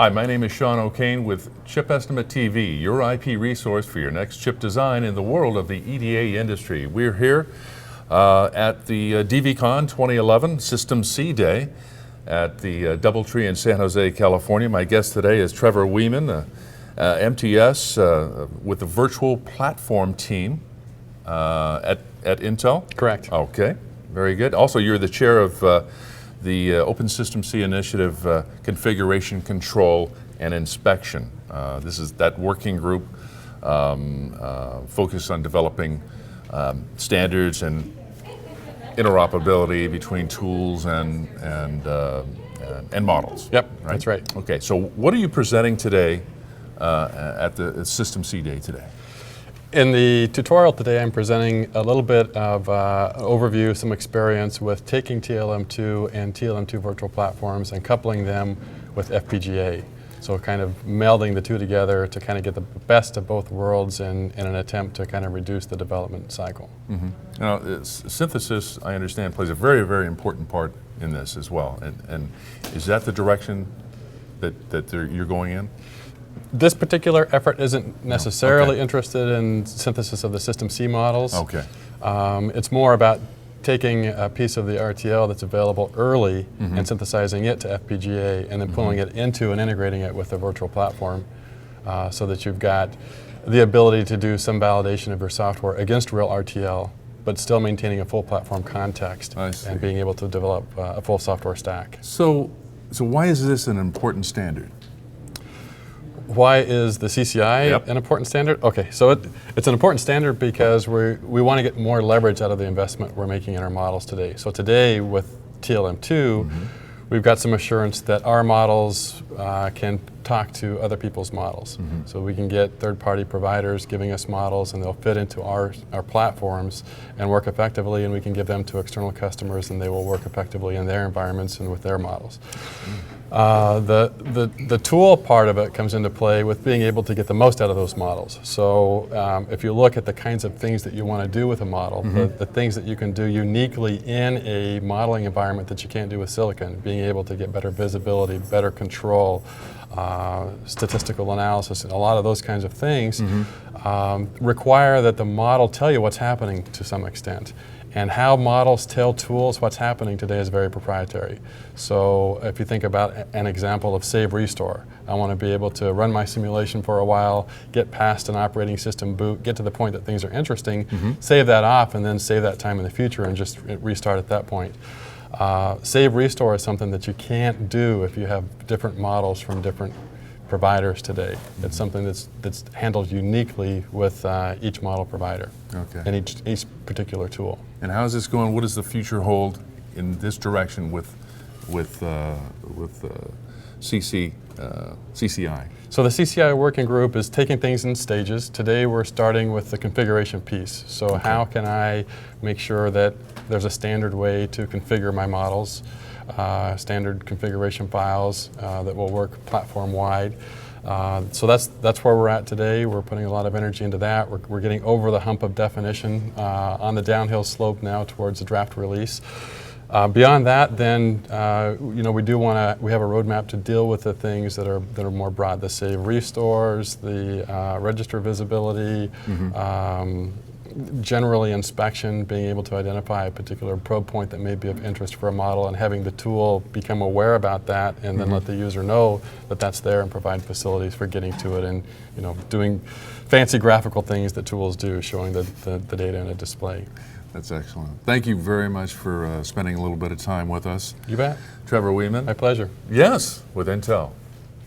Hi, my name is Sean O'Kane with ChipEstimate.TV, your IP resource for your next chip design in the world of the EDA industry. We're here at the DVCon 2011 SystemC Day at the DoubleTree in San Jose, California. My guest today is Trevor Wieman, MTS with the virtual platform team at Intel. Correct. Okay, very good. Also, you're the chair of the Open SystemC Initiative Configuration Control and Inspection. This is that working group focused on developing standards and interoperability between tools and models. Yep, right? that's right. Okay, so what are you presenting today at the SystemC Day today? In the tutorial today, I'm presenting a little bit of an overview, some experience with taking TLM2 and TLM2 virtual platforms and coupling them with FPGA. So kind of melding the two together to kind of get the best of both worlds in an attempt to kind of reduce the development cycle. Mm-hmm. Now, synthesis, I understand, plays a very, very important part in this as well. And is that the direction that you're going in? This particular effort isn't necessarily interested in synthesis of the SystemC models. Okay. It's more about taking a piece of the RTL that's available early and synthesizing it to FPGA and then pulling it into and integrating it with the virtual platform so that you've got the ability to do some validation of your software against real RTL, but still maintaining a full platform context and being able to develop a full software stack. So why is this an important standard? Why is the CCI an important standard? Okay, so it's an important standard because we want to get more leverage out of the investment we're making in our models today. So today with TLM2, we've got some assurance that our models can talk to other people's models. So we can get third-party providers giving us models and they'll fit into our platforms and work effectively, and we can give them to external customers and they will work effectively in their environments and with their models. The tool part of it comes into play with being able to get the most out of those models. So if you look at the kinds of things that you want to do with a model, the things that you can do uniquely in a modeling environment that you can't do with silicon, being able to get better visibility, better control, statistical analysis, and a lot of those kinds of things require that the model tell you what's happening to some extent. And how models tell tools what's happening today is very proprietary. So if you think about an example of save restore, I want to be able to run my simulation for a while, get past an operating system boot, get to the point that things are interesting, save that off, and then save that time in the future and just restart at that point. Save restore is something that you can't do if you have different models from different providers today. It's something that's handled uniquely with each model provider and each particular tool. And how is this going? What does the future hold in this direction with CCI? So the CCI working group is taking things in stages. Today we're starting with the configuration piece. So how can I make sure that there's a standard way to configure my models, standard configuration files that will work platform-wide. So that's where we're at today. We're putting a lot of energy into that. We're getting over the hump of definition on the downhill slope now towards the draft release. Beyond that, then we have a roadmap to deal with the things that are more broad: the save restores, the register visibility. Generally inspection, being able to identify a particular probe point that may be of interest for a model and having the tool become aware about that and then let the user know that that's there and provide facilities for getting to it and doing fancy graphical things that tools do, showing the data in a display. That's excellent. Thank you very much for spending a little bit of time with us. You bet. Trevor Wieman. My pleasure. Yes, with Intel.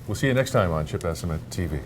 We'll see you next time on ChipEstimate TV.